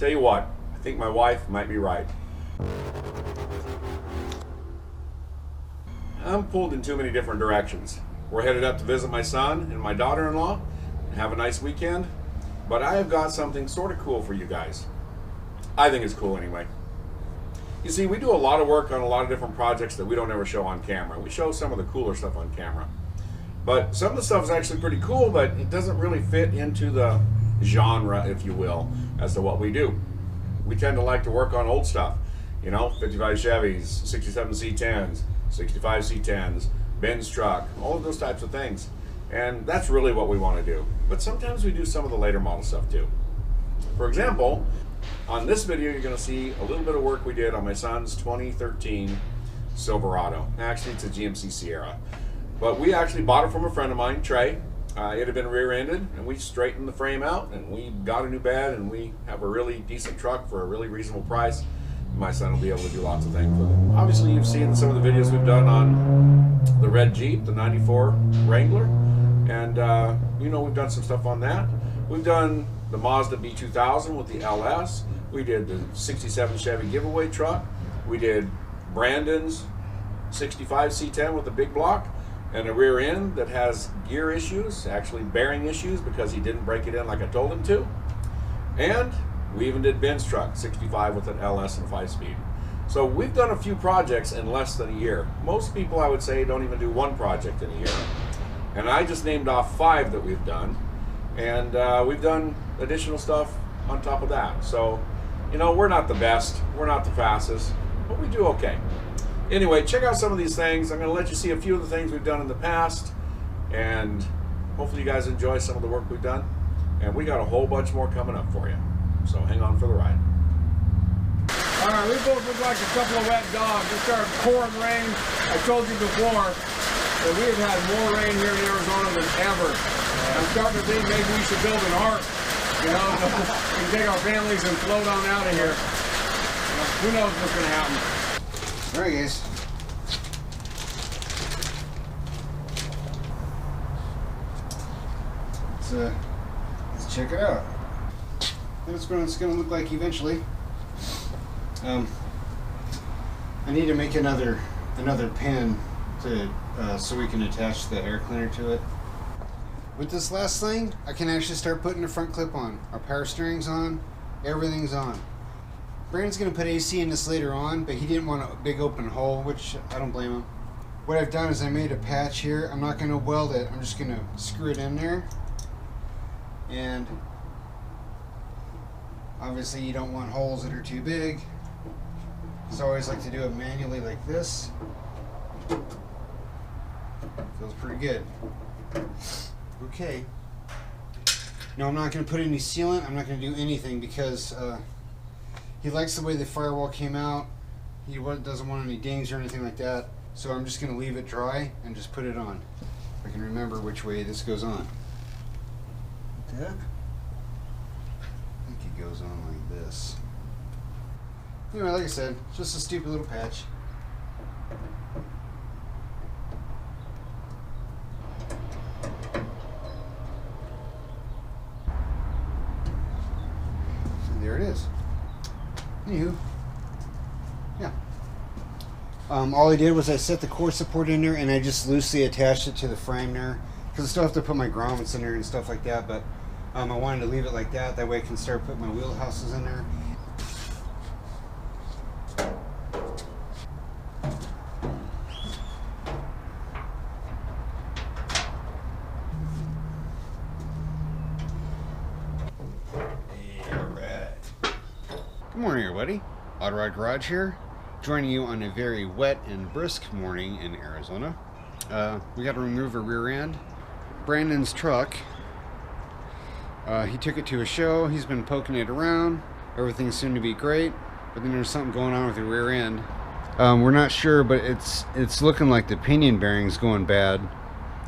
Tell you what, I think my wife might be right. I'm pulled in too many different directions. We're headed up to visit my son and my daughter-in-law and have a nice weekend. But I have got something sort of cool for you guys. I think it's cool anyway. You see, we do a lot of work on a lot of different projects that we don't ever show on camera. We show some of the cooler stuff on camera. But some of the stuff is actually pretty cool, but it doesn't really fit into the genre, if you will, as to what we do. We tend to like to work on old stuff. You know, 55 Chevys, 67 C10s, 65 C10s, Ben's truck, all of those types of things. And that's really what we want to do. But sometimes we do some of the later model stuff too. For example, on this video you're going to see a little bit of work we did on my son's 2013 Silverado. Actually, it's a GMC Sierra. But we actually bought it from a friend of mine, Trey. It had been rear-ended, and we straightened the frame out, and we got a new bed, and we have a really decent truck for a really reasonable price. My son will be able to do lots of things with it. Obviously, you've seen some of the videos we've done on the red Jeep, the 94 Wrangler, and you know, we've done some stuff on that. We've done the Mazda B2000 with the LS. We did the 67 Chevy giveaway truck. We did Brandon's 65 C10 with the big block and a rear end that has gear issues, actually bearing issues because he didn't break it in like I told him to. And we even did Ben's truck, 65 with an LS and 5-speed. So we've done a few projects in less than a year. Most people, I would say, don't even do one project in a year. And I just named off 5 that we've done. And we've done additional stuff on top of that. So, you know, we're not the best, we're not the fastest, but we do okay. Anyway, check out some of these things. I'm going to let you see a few of the things we've done in the past, and hopefully you guys enjoy some of the work we've done. And we got a whole bunch more coming up for you. So hang on for the ride. All right, we both look like a couple of wet dogs. It started pouring rain. I told you before that we have had more rain here in Arizona than ever. I'm starting to think maybe we should build an ark. You know, we can take our families and float on out of here. Who knows what's going to happen. All right, guys. Let's check it out. That's what it's going to look like eventually. I need to make another pin to so we can attach the air cleaner to it. With this last thing, I can actually start putting the front clip on. Our power steering's on, everything's on. Brandon's going to put AC in this later on, but he didn't want a big open hole, which I don't blame him. What I've done is I made a patch here. I'm not going to weld it. I'm just going to screw it in there. And obviously you don't want holes that are too big. So I always like to do it manually like this. Feels pretty good. Okay. No, I'm not going to put any sealant. I'm not going to do anything because he likes the way the firewall came out. He doesn't want any dings or anything like that. So I'm just going to leave it dry and just put it on. If I can remember which way this goes on. Like that. I think it goes on like this. Anyway, like I said, just a stupid little patch. And there it is. Anywho, yeah. All I did was I set the core support in there and I just loosely attached it to the frame there. Because I still have to put my grommets in there and stuff like that, but I wanted to leave it like that. That way I can start putting my wheelhouses in there. Good morning, everybody. Auto Rod Garage here, joining you on a very wet and brisk morning in Arizona. We got to remove a rear end. Brandon's truck. He took it to a show. He's been poking it around. Everything seemed to be great, but then there's something going on with the rear end. We're not sure, but it's looking like the pinion bearing's going bad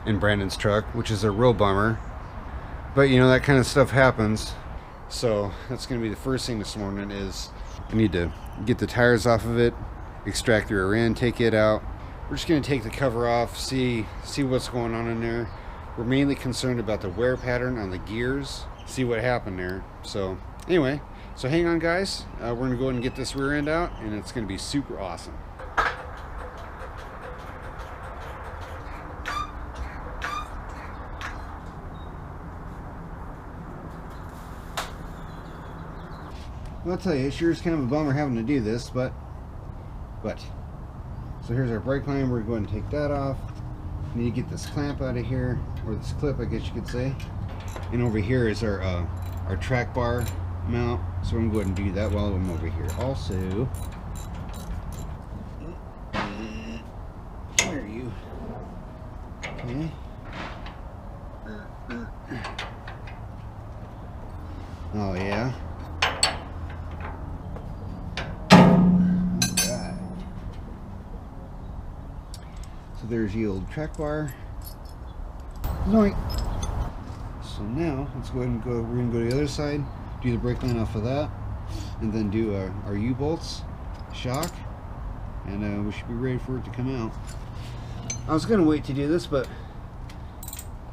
in Brandon's truck, which is a real bummer. But you know, that kind of stuff happens. So that's going to be the first thing this morning is I need to get the tires off of it, extract the rear end, take it out. We're just going to take the cover off, see what's going on in there. We're mainly concerned about the wear pattern on the gears, see what happened there. So anyway, So hang on, guys. We're going to go ahead and get this rear end out, and it's going to be super awesome. Well, I'll tell you, it sure is kind of a bummer having to do this, but. So here's our brake line. We're going to take that off. Need to get this clamp out of here, or this clip, I guess you could say. And over here is our track bar mount. So I'm going to go ahead and do that while I'm over here. Also, where are you? Okay. Oh yeah. So there's the old track bar. Zoink. So now let's go ahead and go. We're gonna go to the other side, do the brake line off of that, and then do our U-bolts, shock, and we should be ready for it to come out. I was gonna wait to do this, but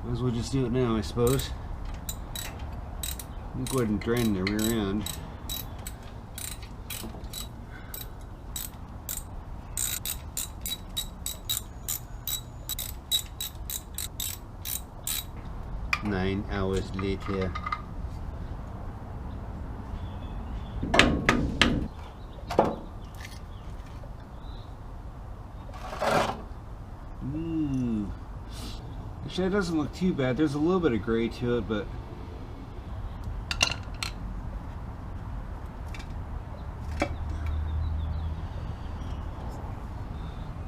might as well just do it now, I suppose. Let's go ahead and drain the rear end. Nine hours later. Ooh. Actually, it doesn't look too bad. There's a little bit of gray to it, but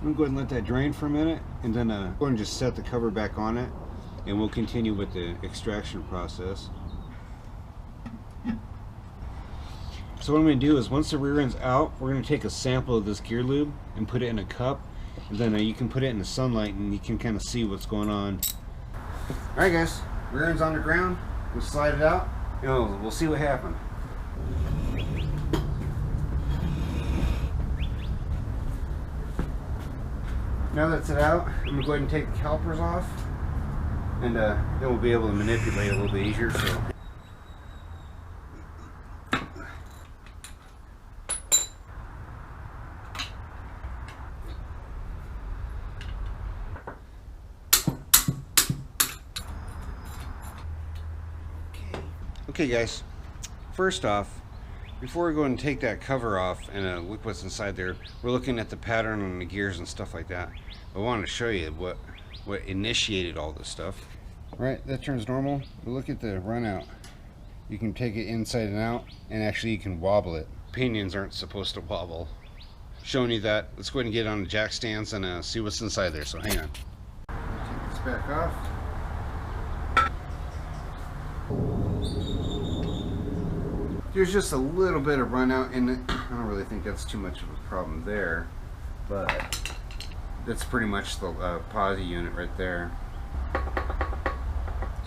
I'm going to go ahead and let that drain for a minute, and then go ahead and just set the cover back on it, and we'll continue with the extraction process. So what I'm going to do is, once the rear end's out, we're going to take a sample of this gear lube and put it in a cup, and then you can put it in the sunlight and you can kind of see what's going on. Alright guys, rear end's on the ground. We'll slide it out and we'll see what happened. Now that's it out, I'm going to go ahead and take the calipers off, and then we'll be able to manipulate it a little bit easier. So. Okay guys, first off, before we go and take that cover off and look what's inside there, we're looking at the pattern on the gears and stuff like that. I wanted to show you what initiated all this stuff. Right, that turns normal, but look at the run out. You can take it inside and out, and actually you can wobble it. Pinions aren't supposed to wobble. Showing you that, let's go ahead and get on the jack stands and see what's inside there, so hang on. Take this back off. There's just a little bit of run out in it. I don't really think that's too much of a problem there, but that's pretty much the posi unit right there.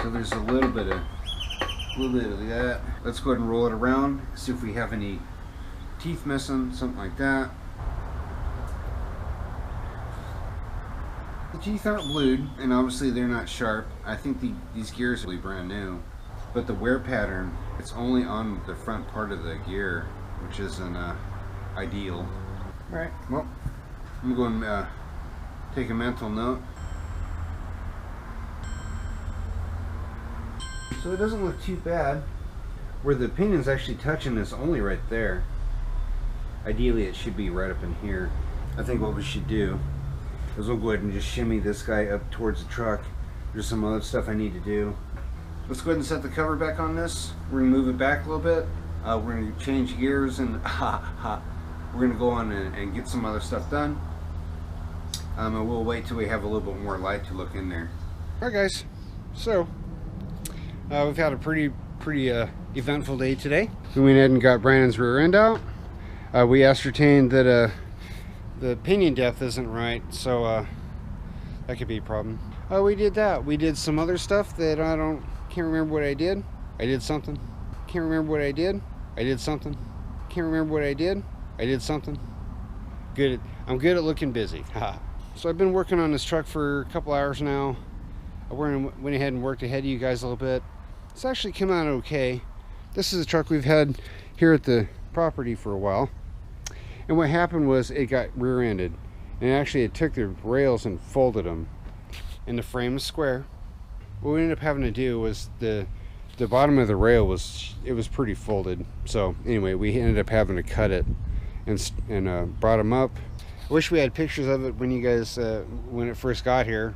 So there's a little bit of that. Let's go ahead and roll it around, see if we have any teeth missing, something like that. The teeth aren't blued, and obviously they're not sharp. I think these gears are really brand new. But the wear pattern, it's only on the front part of the gear, which isn't ideal. Alright, well, I'm going to take a mental note. So it doesn't look too bad. Where the pinion's actually touching is only right there. Ideally it should be right up in here. I think what we should do is we'll go ahead and just shimmy this guy up towards the truck. There's some other stuff I need to do. Let's go ahead and set the cover back on this. We're going to move it back a little bit. We're going to change gears, and we're going to go on and get some other stuff done. And we'll wait till we have a little bit more light to look in there. Alright guys, so we've had a pretty eventful day today. We went ahead and got Brandon's rear end out. We ascertained that the pinion depth isn't right, so that could be a problem. We did that. We did some other stuff that can't remember what I did. I did something. Can't remember what I did. I did something. Can't remember what I did. I did something. I'm good at looking busy. So I've been working on this truck for a couple hours now. I went ahead and worked ahead of you guys a little bit. It's actually come out okay. This is a truck we've had here at the property for a while. And what happened was it got rear-ended. And actually it took the rails and folded them. And the frame is square. What we ended up having to do was the bottom of the rail was pretty folded. So anyway, we ended up having to cut it and brought them up. I wish we had pictures of it when you guys when it first got here.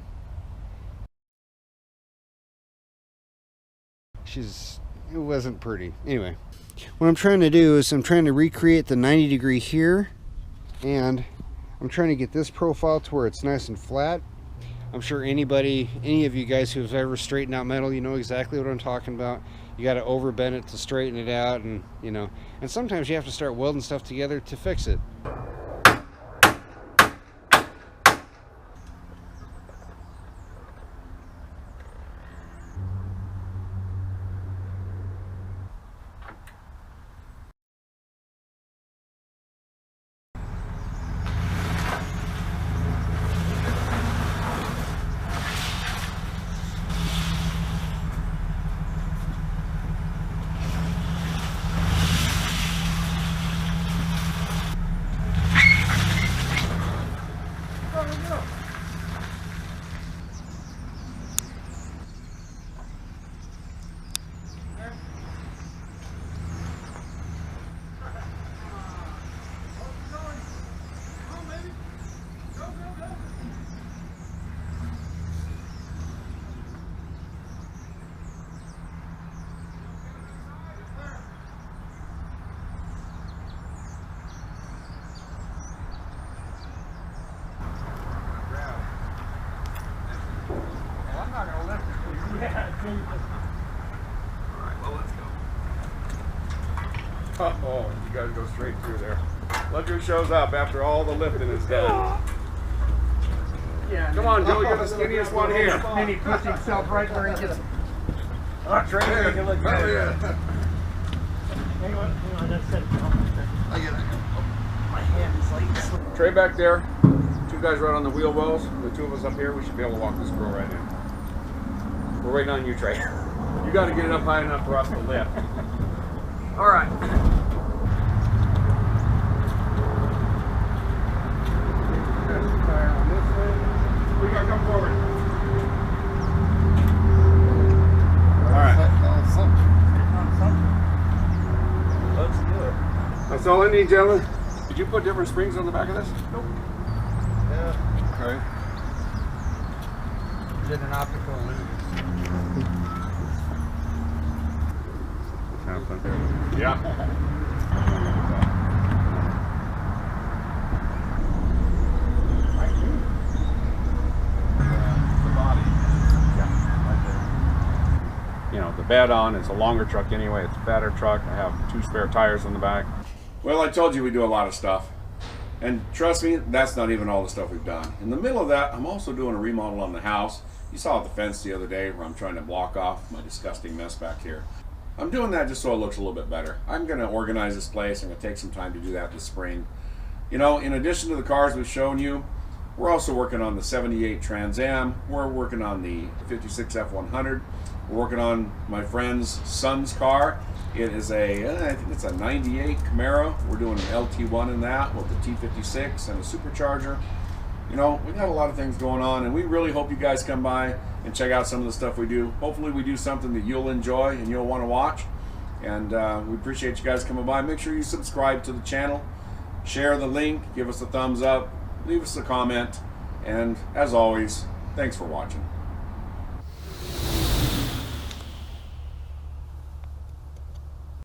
It wasn't pretty. Anyway, what I'm trying to do is I'm trying to recreate the 90 degree here, and I'm trying to get this profile to where it's nice and flat. I'm sure any of you guys who've ever straightened out metal, you know exactly what I'm talking about. You got to overbend it to straighten it out, and you know, and sometimes you have to start welding stuff together to fix it. Alright, well, let's go. Oh, you guys go straight through there. Look who shows up after all the lifting is done. Yeah, Come on, Joe, you're the skinniest one here. Then he puts himself right where he gets. Trey, make it look good. Hang on, that's it. I get it. My hand is like. Trey back there. Two guys right on the wheel wells. The two of us up here, we should be able to walk this girl right in. We're waiting on you, Trey. You got to get it up high enough for us to lift. All right. We got to come forward. All right. Let's do it. That's all I need, gentlemen. Did you put different springs on the back of this? Nope. Yeah. Okay. Did an optical illusion. Yeah. You know, the bed on, it's a longer truck anyway, it's a fatter truck. I have 2 spare tires on the back. Well, I told you we do a lot of stuff. And trust me, that's not even all the stuff we've done. In the middle of that, I'm also doing a remodel on the house. You saw the fence the other day where I'm trying to block off my disgusting mess back here. I'm doing that just so it looks a little bit better. I'm going to organize this place. I'm going to take some time to do that this spring. You know, in addition to the cars we've shown you, we're also working on the 78 Trans Am. We're working on the 56 F100. We're working on my friend's son's car. It is I think it's a 98 Camaro. We're doing an LT1 in that with the T56 and a supercharger. You know, we got a lot of things going on, and we really hope you guys come by and check out some of the stuff we do. Hopefully we do something that you'll enjoy and you'll want to watch. And we appreciate you guys coming by. Make sure you subscribe to the channel, share the link, give us a thumbs up, leave us a comment, and as always, thanks for watching.